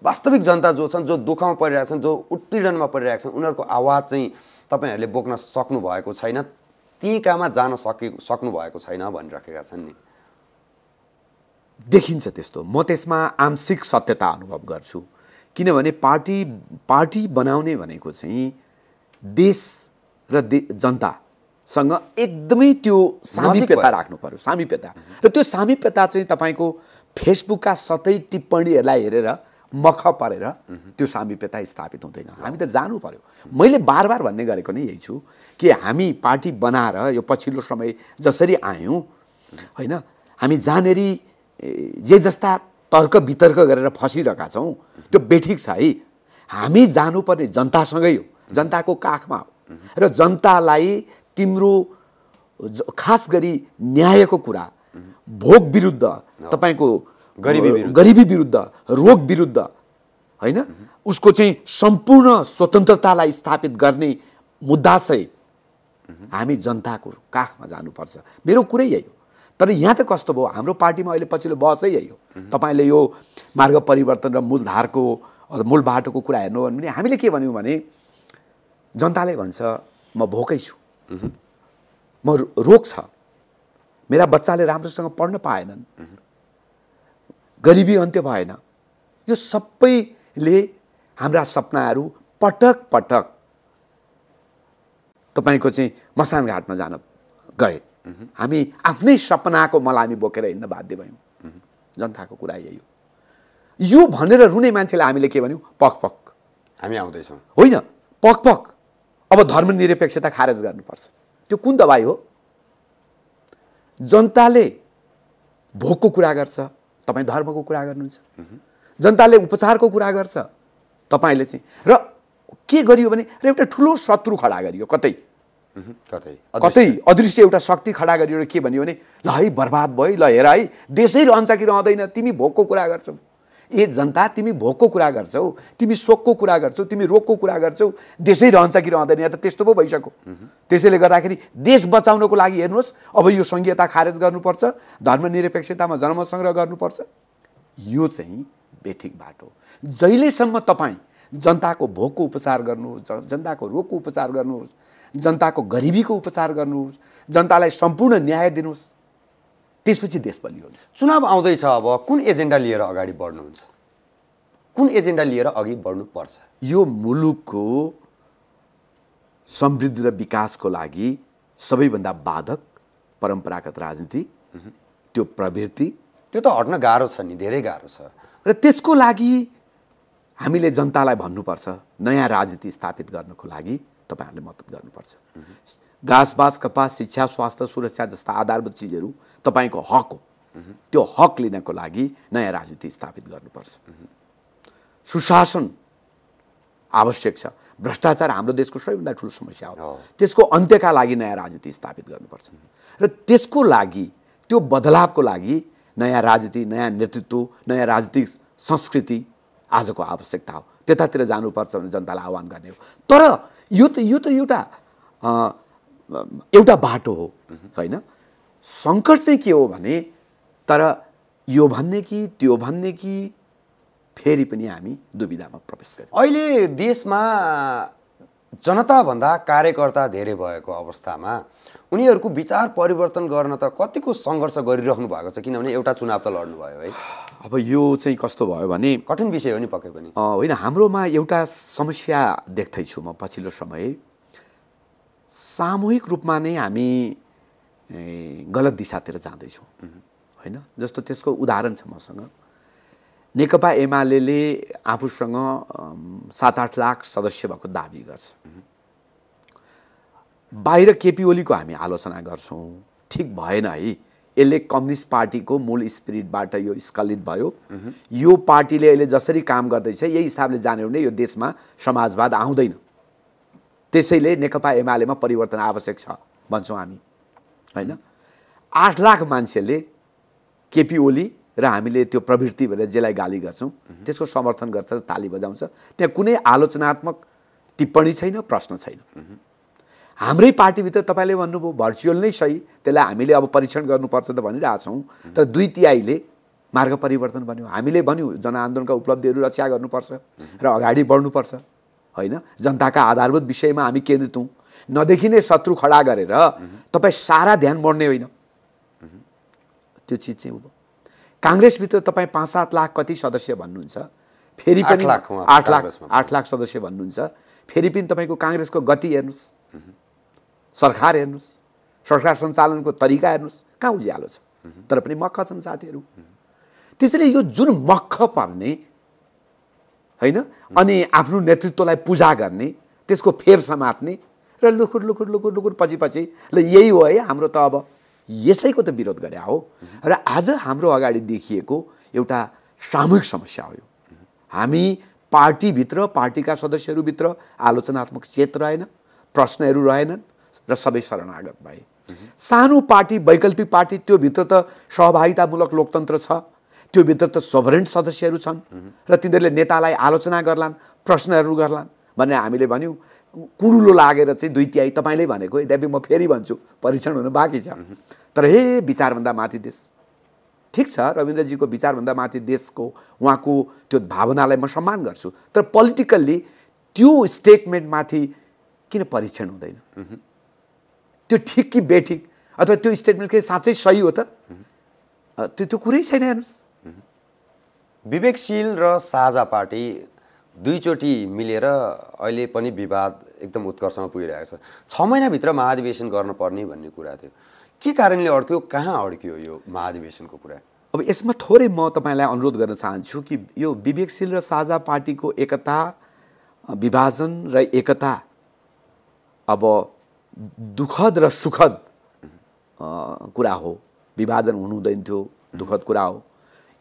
वास्तविक जनता जो छन्, जो दुःखमा परिरहेका छन्, जो उत्पीडनमा परिरहेका छन्, उनीहरूको आवाज चाहिँ तपाईँहरूले बोक्न सक्नु भएको छैन, त्यहीकामा जान सक्नु भएको छैन भनिराखेका छन् नि। देखिन्छ त्यस्तो। म त्यसमा आंशिक सत्यता अनुभव गर्छु, किनभने पार्टी बनाउने भनेको चाहिँ देश र जनतासँग एकदमै त्यो सामिप्यता राख्नु पर्यो, सामिप्यता। र त्यो सामिप्यता चाहिँ तपाईँको फेसबुकका सतै टिप्पणीहरूलाई हेरेर मख परेर त्यो सामिप्यता स्थापित हुँदैन। हामी त जानु पर्यो। मैले बार बार भन्ने गरेको नै यही छु कि हामी पार्टी बनाएर यो पछिल्लो समय जसरी आयौँ, होइन, हामी जहाँनेरि जे जस्ता तर्क वितर्क गरेर फसिरहेका छौँ त्यो बेठिक छ है। हामी जानुपर्ने जनतासँगै हो, जनताको काखमा हो। र जनतालाई तिम्रो खास गरी न्यायको कुरा, भोग विरुद्ध, तपाईँको गरिबी विरुद्ध, रोग विरुद्ध, होइन, उसको चाहिँ सम्पूर्ण स्वतन्त्रतालाई स्थापित गर्ने मुद्दासहित हामी जनताको काखमा जानुपर्छ। मेरो कुरै यही हो। तर यहाँ त कस्तो भयो, हाम्रो पार्टीमा अहिले पछिल्लो बहसै यही हो। तपाईँले यो मार्ग परिवर्तन र मूल बाटोको कुरा हेर्नु भने हामीले के भन्यौँ भने जनताले भन्छ म भोकै छु, म रोग छ, मेरा बच्चाले राम्रोसँग पढ्न पाएनन्, गरिबी अन्त्य भएन। यो सबैले हाम्रा सपनाहरू पटक पटक तपाईँको चाहिँ मसानघाटमा जान गए। हामी आफ्नै सपनाको मलामी बोकेर हिँड्न बाध्य भयौँ। जनताको कुरा यही हो। यो भनेर रुने मान्छेलाई हामीले के भन्यौँ? पक पक हामी आउँदैछौँ, होइन, पक पक। अब धर्मनिरपेक्षता खारेज गर्नुपर्छ। त्यो कुन दबाई हो? जनताले भोकको कुरा गर्छ, तपाईँ धर्मको कुरा गर्नुहुन्छ। जनताले उपचारको कुरा गर्छ, तपाईँले चाहिँ। र के गरियो भने र एउटा ठुलो शत्रु खडा गरियो, कतै अदृश्य एउटा शक्ति खडा गरियो। र के भन्यो भने ल है बर्बाद भयो, ल हेर है देशै रहन्छ कि रहँदैन, तिमी भोकको कुरा गर्छौ। ए जनता, तिमी भोकको कुरा गर्छौ, तिमी शोकको कुरा गर्छौ, तिमी रोगको कुरा गर्छौ, देशै रहन्छ कि रहँदैन, या त त्यस्तो पो भइसक्यो। त्यसैले गर्दाखेरि देश बचाउनको लागि हेर्नुहोस्, अब यो संघीयता खारेज गर्नुपर्छ, धर्मनिरपेक्षतामा जनमत सङ्ग्रह गर्नुपर्छ। यो चाहिँ बेठिक बाटो। जहिलेसम्म तपाईँ जनताको भोकको उपचार गर्नुहोस्, जनताको रोगको उपचार गर्नुहोस्, जनताको गरिबीको उपचार गर्नुहोस्, जनतालाई सम्पूर्ण न्याय दिनुहोस्, त्यसपछि देश बलियो हुन्छ। चुनाव आउँदैछ, अब कुन एजेन्डा लिएर अगाडि बढ्नुहुन्छ? कुन एजेन्डा लिएर अघि बढ्नुपर्छ? यो मुलुकको समृद्धि र विकासको लागि सबैभन्दा बाधक परम्परागत राजनीति, त्यो प्रवृत्ति, त्यो त हट्न गाह्रो छ नि, धेरै गाह्रो छ। र त्यसको लागि हामीले जनतालाई भन्नुपर्छ, नयाँ राजनीति स्थापित गर्नको लागि तपाईहरुले मद्दत गर्नुपर्छ। घाँसबास, कपास, शिक्षा, स्वास्थ्य, सुरक्षा जस्ता आधारभूत चिजहरू तपाईको हक हो। त्यो हक लिनको लागि नयाँ राजनीति स्थापित गर्नुपर्छ। सुशासन आवश्यक छ। भ्रष्टाचार हाम्रो देशको सबैभन्दा ठुलो समस्या हो। त्यसको अन्त्यका लागि नयाँ राजनीति स्थापित गर्नुपर्छ र त्यसको लागि त्यो बदलावको लागि नयाँ राजनीति, नयाँ नेतृत्व, नयाँ राजनीतिक संस्कृति आजको आवश्यकता हो। त्यतातिर जानुपर्छ भने जनतालाई आह्वान गर्ने हो। तर यो त एउटा बाटो हो हैन। संकट चाहिँ के हो भने तर यो भन्ने कि त्यो भन्ने कि फेरि पनि हामी दुविधामा प्रवेश गर्यौं। अहिले देशमा जनताभन्दा कार्यकर्ता धेरै भएको अवस्थामा उनीहरूको विचार परिवर्तन गर्न त कतिको सङ्घर्ष गरिराख्नु भएको छ, किनभने एउटा चुनाव त लड्नु भयो है। अब यो चाहिँ कस्तो भयो भने कठिन विषय हो नि पक्कै पनि। होइन, हाम्रोमा एउटा समस्या देख्दैछु म पछिल्लो समय। सामूहिक रूपमा नै हामी गलत दिशातिर जाँदैछौँ होइन। जस्तो त्यसको उदाहरण छ मसँग। नेकपा एमाले आफूसँग 7-8 लाख सदस्य भएको दाबी गर्छ। बाहिर केपी ओलीको हामी आलोचना गर्छौँ, ठिक भएन है। यसले कम्युनिस्ट पार्टीको मूल स्पिरिटबाट यो स्खलित भयो। यो पार्टीले अहिले जसरी काम गर्दैछ यही हिसाबले जाने हो भने यो देशमा समाजवाद आउँदैन। त्यसैले नेकपा एमालेमा परिवर्तन आवश्यक छ भन्छौँ हामी होइन। 8 लाख मान्छेले केपी ओली र हामीले त्यो प्रवृत्ति भनेर जसलाई गाली गर्छौँ त्यसको समर्थन गर्छ र ताली बजाउँछ। त्यहाँ कुनै आलोचनात्मक टिप्पणी छैन, प्रश्न छैन। हाम्रै पार्टीभित्र तपाईँले भन्नुभयो भर्चुअल नै सही, त्यसलाई हामीले अब परीक्षण गर्नुपर्छ त भनिरहेछौँ। तर 2/3 मार्ग परिवर्तन भन्यो। हामीले भन्यौँ जनआन्दोलनका उपलब्धिहरू रक्षा गर्नुपर्छ र अगाडि बढ्नुपर्छ होइन। जनताका आधारभूत विषयमा हामी केन्द्रित हौँ। नदेखि नै शत्रु खडा गरेर तपाईँ सारा ध्यान मोड्ने होइन। त्यो चिज चाहिँ हो। काङ्ग्रेसभित्र तपाईँ 5-7 लाख कति सदस्य भन्नुहुन्छ, फेरि पनि 8 लाख सदस्य भन्नुहुन्छ। फेरि पनि तपाईँको काङ्ग्रेसको गति हेर्नुहोस्, सरकार हेर्नुहोस्, सरकार सञ्चालनको तरिका हेर्नुहोस्, कहाँ उज्यालो छ। तर पनि मक्ख छन् साथीहरू। त्यसैले यो जुन मक्ख पर्ने होइन अनि आफ्नो नेतृत्वलाई पूजा गर्ने, त्यसको फेर समात्ने र लुकुर लुकुर लुकुर लुकुर पछि ल यही हो है हाम्रो त अब यसैको त विरोध गरे हो। र आज हाम्रो अगाडि देखिएको एउटा सामूहिक समस्या हो। हामी पार्टीभित्र, पार्टीका सदस्यहरूभित्र आलोचनात्मक चेत रहेन, प्रश्नहरू रहेनन् र सबै शरणागत भए। सानो पार्टी, वैकल्पिक पार्टी, त्यो भित्र त सहभागितामूलक लोकतन्त्र छ, त्यो भित्र त सोभरेन सदस्यहरू छन् र तिनीहरूले नेतालाई आलोचना गर्लान्, प्रश्नहरू गर्लान् भन्ने हामीले भन्यौँ। कुडुलो लागेर चाहिँ 2/3 तपाईँले भनेको, यद्यपि म फेरि भन्छु परीक्षण हुनु बाँकी छ। तर हे विचारभन्दा माथि देश, ठिक छ रविन्द्रजीको विचारभन्दा माथि देशको उहाँको त्यो भावनालाई म सम्मान गर्छु। तर पोलिटिकल्ली त्यो स्टेटमेन्टमाथि किन परीक्षण हुँदैन? त्यो ठिक कि बेठिक अथवा त्यो स्टेटमेन्ट के साँच्चै सही हो त? त्यो कुरै छैन। हेर्नुहोस्, विवेकशील र साझा पार्टी दुईचोटि मिलेर अहिले पनि विवाद एकदम उत्कर्षमा पुगिरहेको छ। 6 महिनाभित्र महाधिवेशन गर्नुपर्ने भन्ने कुरा थियो। के कारणले अड्क्यो, कहाँ अड्क्यो यो महाधिवेशनको कुरा? अब यसमा थोरै म तपाईँलाई अनुरोध गर्न चाहन्छु कि यो विवेकशील र साझा पार्टीको एकता, विभाजन र एकता अब दुःखद र सुखद कुरा हो। विभाजन हुनु हुँदैन थियो, दुःखद कुरा हो।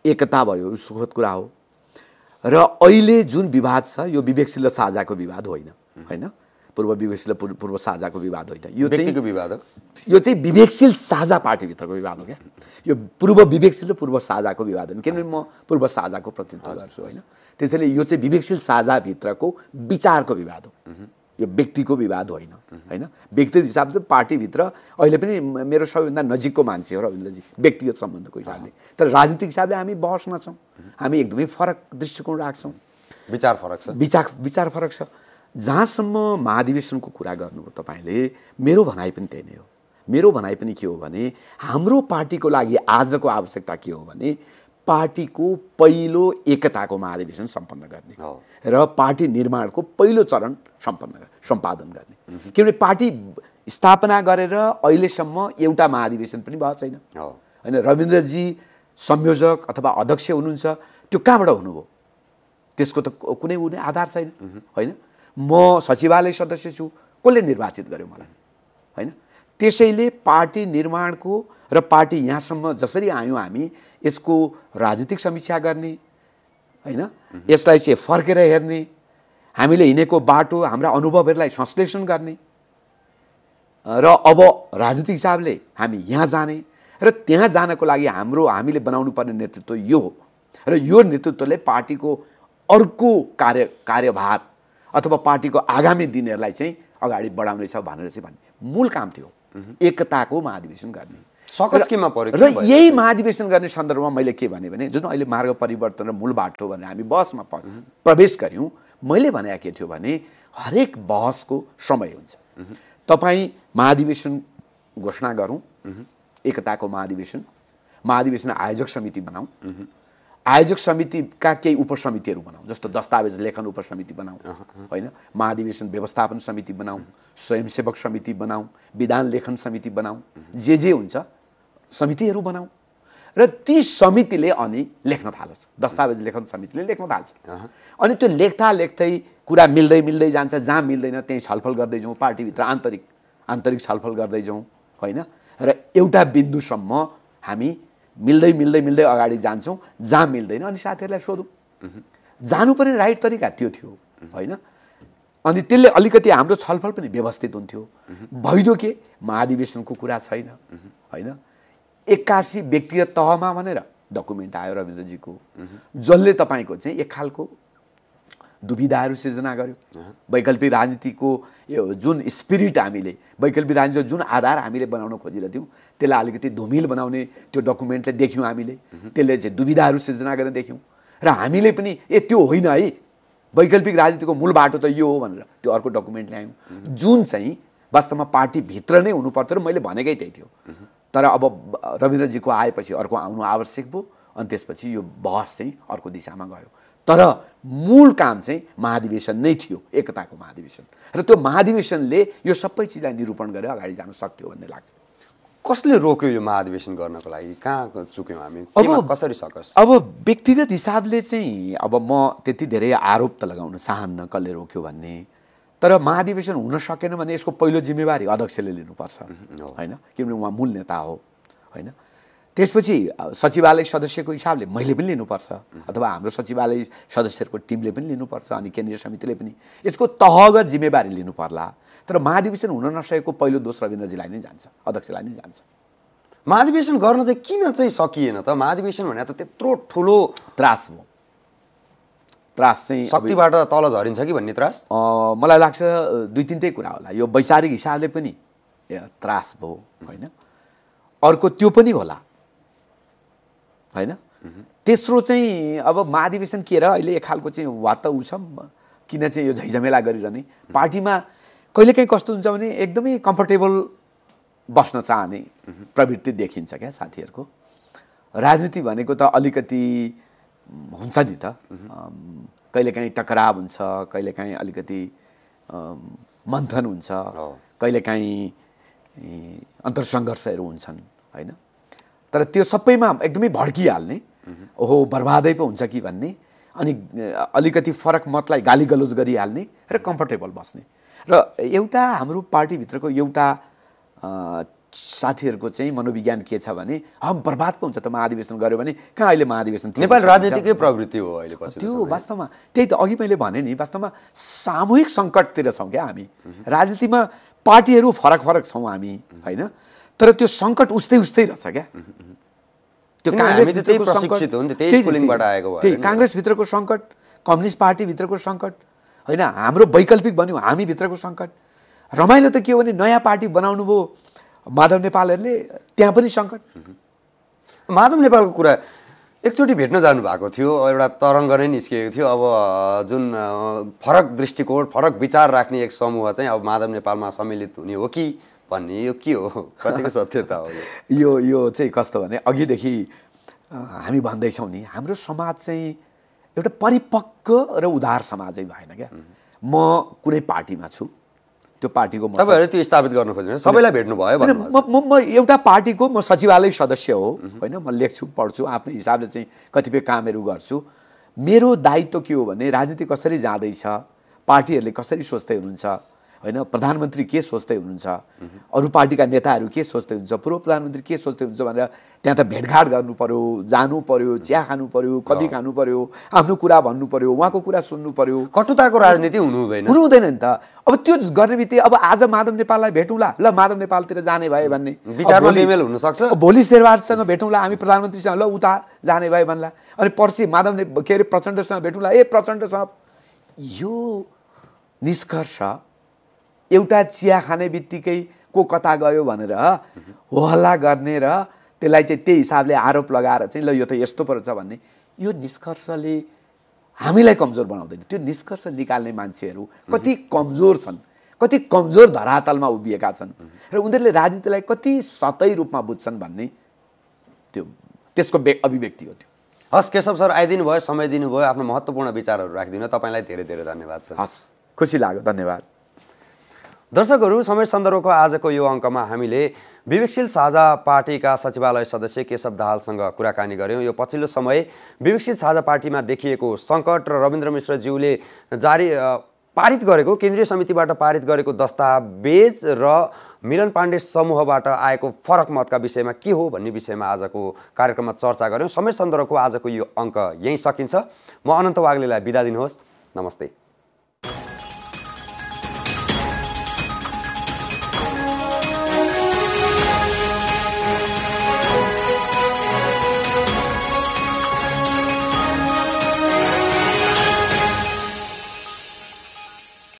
एकता भयो, सुखद कुरा हो। र अहिले जुन विवाद छ यो विवेकशील र साझाको विवाद होइन होइन। पूर्व विवेकशील र पूर्व साझाको विवाद होइन, यो व्यक्तिको विवाद हो। यो चाहिँ विवेकशील साझा पार्टीभित्रको विवाद हो क्या। यो पूर्व विवेकशील र पूर्व साझाको विवाद होइन, किनभने म पूर्व साझाको प्रतिनिधित्व गर्छु होइन। त्यसैले यो चाहिँ विवेकशील साझाभित्रको विचारको विवाद हो, यो व्यक्तिको विवाद होइन होइन। व्यक्तिगत हिसाबले पार्टीभित्र अहिले पनि मेरो सबैभन्दा नजिकको मान्छे हो रविन्द्रजी, व्यक्तिगत सम्बन्धको हिसाबले। तर राजनीतिक हिसाबले हामी बहसमा छौँ, हामी एकदमै फरक दृष्टिकोण राख्छौँ, विचार फरक छ, विचार फरक छ। जहाँसम्म महाधिवेशनको कुरा गर्नुभयो तपाईँले, मेरो भनाइ पनि त्यही नै हो। मेरो भनाइ पनि के हो भने हाम्रो पार्टीको लागि आजको आवश्यकता के हो भने पार्टीको पहिलो एकताको महाधिवेशन सम्पन्न गर्ने र पार्टी निर्माणको पहिलो चरण सम्पादन गर्ने। किनभने पार्टी स्थापना गरेर अहिलेसम्म एउटा महाधिवेशन पनि भएको छैन होइन। रविन्द्रजी संयोजक अथवा अध्यक्ष हुनुहुन्छ, त्यो कहाँबाट हुनुभयो? त्यसको त कुनै आधार छैन होइन। म सचिवालय सदस्य छु, कसले निर्वाचित गर्यो मलाई, होइन? त्यसैले पार्टी निर्माणको र पार्टी यहाँसम्म जसरी आयौँ हामी यसको राजनीतिक समीक्षा गर्ने, होइन? यसलाई चाहिँ फर्केर हेर्ने, हामीले हिँडेको बाटो हाम्रा अनुभवहरूलाई संश्लेषण गर्ने र अब राजनीतिक हिसाबले हामी यहाँ जाने र त्यहाँ जानको लागि हामीले बनाउनु पर्ने नेतृत्व यो हो र यो नेतृत्वले पार्टीको अर्को कार्यभार अथवा पार्टीको आगामी दिनहरूलाई चाहिँ अगाडि बढाउनेछ भनेर चाहिँ भन्ने मूल काम थियो। एकताको महाधिवेशन गर्ने सकस केमा पर्यो र यही महाधिवेशन गर्ने सन्दर्भमा मैले के भने जुन अहिले मार्ग परिवर्तन र मूल बाटो भनेर हामी बहसमा प्रवेश गऱ्यौँ, मैले भने के थियो भने हरेक बहसको समय हुन्छ। तपाईँ महाधिवेशन घोषणा गरौँ, एकताको महाधिवेशन आयोजक समिति बनाऊ, आयोजक समितिका केही उपसमितिहरू बनाऊ, जस्तो दस्तावेज लेखन उपसमिति बनाऊ, होइन? महाधिवेशन व्यवस्थापन समिति बनाऊ, स्वयंसेवक समिति बनाऊ, विधान लेखन समिति बनाऊ, जे हुन्छ समितिहरू बनाऊ र ती समितिले अनि लेख्न थालोस्। दस्तावेज लेखन समितिले लेख्न थाल्छ, अनि त्यो लेख्दै कुरा मिल्दै जान्छ, जहाँ मिल्दैन त्यहीँ छलफल गर्दै जाउँ, पार्टीभित्र आन्तरिक छलफल गर्दै जाउँ, होइन? र एउटा बिन्दुसम्म हामी मिल्दै अगाडि जान्छौँ, जहाँ मिल्दैन अनि साथीहरूलाई सोधौँ। जानुपर्ने राइट तरिका त्यो थियो, होइन? अनि त्यसले अलिकति हाम्रो छलफल पनि व्यवस्थित हुन्थ्यो। भइदियो के महाधिवेशनको कुरा छैन, होइन? 81 व्यक्तिगत तहमा भनेर डकुमेन्ट आयो रविन्द्रजीको, जसले तपाईँको चाहिँ एक खालको दुविधाहरू सिर्जना गर्यो। वैकल्पिक राजनीतिको यो जुन स्पिरिट हामीले वैकल्पिक राजनीतिको जुन आधार हामीले बनाउन खोजिरहेथ्यौँ त्यसलाई अलिकति धुमिल बनाउने त्यो डकुमेन्टले देख्यौँ हामीले, त्यसले चाहिँ दुविधाहरू सिर्जना गरेर देख्यौँ र हामीले पनि त्यो होइन है, वैकल्पिक राजनीतिको मूल बाटो त यो हो भनेर त्यो अर्को डकुमेन्ट ल्यायौँ, जुन चाहिँ वास्तवमा पार्टीभित्र नै हुनुपर्थ्यो र मैले भनेकै त्यही थियो। तर अब रविन्द्रजीको आएपछि अर्को आउनु आवश्यक भयो, अनि त्यसपछि यो बहस चाहिँ अर्को दिशामा गयो। तर मूल काम चाहिँ महाधिवेशन नै थियो, एकताको महाधिवेशन, र त्यो महाधिवेशनले यो सबै चिजलाई निरूपण गरेर अगाडि जान सक्थ्यो भन्ने लाग्छ। कसले रोक्यो यो महाधिवेशन गर्नको लागि? कहाँ चुक्यौँ हामी? कसरी सकस? अब व्यक्तिगत हिसाबले चाहिँ अब म त्यति धेरै आरोप त लगाउन चाहन्न कसले रोक्यो भन्ने, तर महाधिवेशन हुन सकेन भने यसको पहिलो जिम्मेवारी अध्यक्षले लिनुपर्छ, होइन? किनभने उहाँ मूल नेता हो, होइन? त्यसपछि सचिवालय सदस्यको हिसाबले मैले पनि लिनुपर्छ, अथवा हाम्रो सचिवालय सदस्यहरूको टिमले पनि लिनुपर्छ, अनि केन्द्रीय समितिले पनि यसको तहगत जिम्मेवारी लिनु पर्ला। तर महाधिवेशन हुन नसकेको पहिलो दोष रविन्द्रजीलाई नै जान्छ, अध्यक्षलाई नै जान्छ। महाधिवेशन गर्न चाहिँ किन चाहिँ सकिएन त? महाधिवेशन भने त त्यत्रो ठुलो त्रास हो, त्रास चाहिँ शक्तिबाट तल झरिन्छ कि भन्ने त्रास मलाई लाग्छ दुई तिनटै कुरा होला। यो वैचारिक हिसाबले पनि त्रास भयो, होइन? अर्को त्यो पनि होला, होइन? तेस्रो चाहिँ अब महाधिवेशन के र अहिले एक खालको चाहिँ वात उ छ, किन चाहिँ यो झैझमेला गरिरहने? पार्टीमा कहिलेकाहीँ कस्तो हुन्छ भने एकदमै कम्फर्टेबल बस्न चाहने प्रवृत्ति देखिन्छ क्या साथीहरूको। राजनीति भनेको त अलिकति हुन्छ नि त, कहिलेकाहीँ टकराव हुन्छ, कहिलेकाहीँ अलिकति मन्थन हुन्छ, कहिलेकाहीँ अन्तरसङ्घर्षहरू हुन्छन्, होइन? तर त्यो सबैमा एकदमै भड्किहाल्ने, ओहो बर्बादै पो हुन्छ कि भन्ने, अनि अलिकति फरक मतलाई गाली गलोज गरिहाल्ने र कम्फर्टेबल बस्ने। र एउटा हाम्रो पार्टीभित्रको एउटा साथीहरूको चाहिँ मनोविज्ञान के छ भने हम बर्बाद पो हुन्छ त महाधिवेशन गऱ्यो भने। कहाँ अहिले महाधिवेशन? नेपाल राजनीतिकै प्रवृत्ति हो अहिले पछि त्यो। वास्तवमा त्यही त अघि मैले भने नि, वास्तवमा सामूहिक सङ्कटतिर छौँ क्या हामी। राजनीतिमा पार्टीहरू फरक फरक छौँ हामी, होइन? तर त्यो सङ्कट उस्तै रहेछ क्या। त्यो काङ्ग्रेसभित्रको सङ्कट, त्यही काङ्ग्रेसभित्रको सङ्कट, कम्युनिस्ट पार्टीभित्रको सङ्कट, होइन? हाम्रो वैकल्पिक बन्यो हामी भित्रको सङ्कट। रमाइलो त के हो भने नयाँ पार्टी बनाउनु भयो माधव नेपालहरूले, त्यहाँ पनि सङ्कट। माधव नेपालको कुरा एकचोटि भेट्न जानुभएको थियो, एउटा तरङ्ग नै निस्किएको थियो। अब जुन फरक दृष्टिकोण फरक विचार राख्ने एक समूह चाहिँ अब माधव नेपालमा सम्मिलित हुने हो कि भन्ने, यो के हो? कतिको सत्यता हो यो चाहिँ कस्तो भने अघिदेखि हामी भन्दैछौँ नि, हाम्रो समाज चाहिँ एउटा परिपक्व र उदार समाजै भएन क्या। म कुनै पार्टीमा छु, त्यो पार्टीको तपाईँहरूले त्यो स्थापित गर्न खोज्नु, सबैलाई भेट्नु भयो? म एउटा पार्टीको म सचिवालय सदस्य हो, होइन? म लेख्छु पढ्छु, आफ्नै हिसाबले चाहिँ कतिपय कामहरू गर्छु। मेरो दायित्व के हो भने राजनीति कसरी जाँदैछ, पार्टीहरूले कसरी सोच्दै हुनुहुन्छ होइन प्रधानमन्त्री के सोच्दै हुनुहुन्छ, अरू पार्टीका नेताहरू के सोच्दै हुन्छ, पूर्व प्रधानमन्त्री के सोच्दै हुन्छ भनेर त्यहाँ त भेटघाट गर्नु पर्यो, जानु पर्यो, चिया खानु पर्यो, कफी खानु पर्यो, आफ्नो कुरा भन्नु पर्यो, उहाँको कुरा सुन्नु पर्यो। कटुताको राजनीति हुनु हुँदैन नि त। अब त्यो गर्ने बित्तिकै अब आज माधव नेपाललाई भेटौँला, ल माधव नेपालतिर जाने भए भन्ने विचारमा बेमेल हुनसक्छ। भोलि शेरबहादुरसँग भेटौँला, हामी प्रधानमन्त्रीसँग ल उता जाने भए भन्ला, अनि पर्सि के अरे प्रचण्डसँग भेटौँला, प्रचण्डसँग। यो निष्कर्ष एउटा चिया खाने बित्तिकै को कता गयो भनेर हो हल्ला गर्ने र त्यसलाई चाहिँ त्यही हिसाबले आरोप लगाएर चाहिँ ल यो त यस्तो पो रहेछ भन्ने, यो निष्कर्षले हामीलाई कमजोर बनाउँदैन। त्यो निष्कर्ष निकाल्ने मान्छेहरू कति कमजोर छन्, कति कमजोर धरातलमा उभिएका छन् र उनीहरूले राजनीतिलाई कति सतै रूपमा बुझ्छन् भन्ने त्यसको अभिव्यक्ति हो त्यो। हस् केशव सर, आइदिनु भयो, समय दिनुभयो, आफ्नो महत्त्वपूर्ण विचारहरू राखिदिनु, तपाईँलाई धेरै धेरै धन्यवाद छ। हस्, खुसी लाग्यो, धन्यवाद। दर्शकहरू, समय सन्दर्भको आजको यो अङ्कमा हामीले विवेकशील साझा पार्टीका सचिवालय सदस्य केशव दाहालसँग कुराकानी गऱ्यौँ। यो पछिल्लो समय विवेकशील साझा पार्टीमा देखिएको सङ्कट र रविन्द्र मिश्रज्यूले पारित गरेको, केन्द्रीय समितिबाट पारित गरेको दस्तावेज र मिलन पाण्डे समूहबाट आएको फरक मतका विषयमा के हो भन्ने विषयमा आजको कार्यक्रममा चर्चा गऱ्यौँ। समय सन्दर्भको आजको यो अङ्क यहीँ सकिन्छ। म अनन्त वाग्लेलाई बिदा दिनुहोस्। नमस्ते।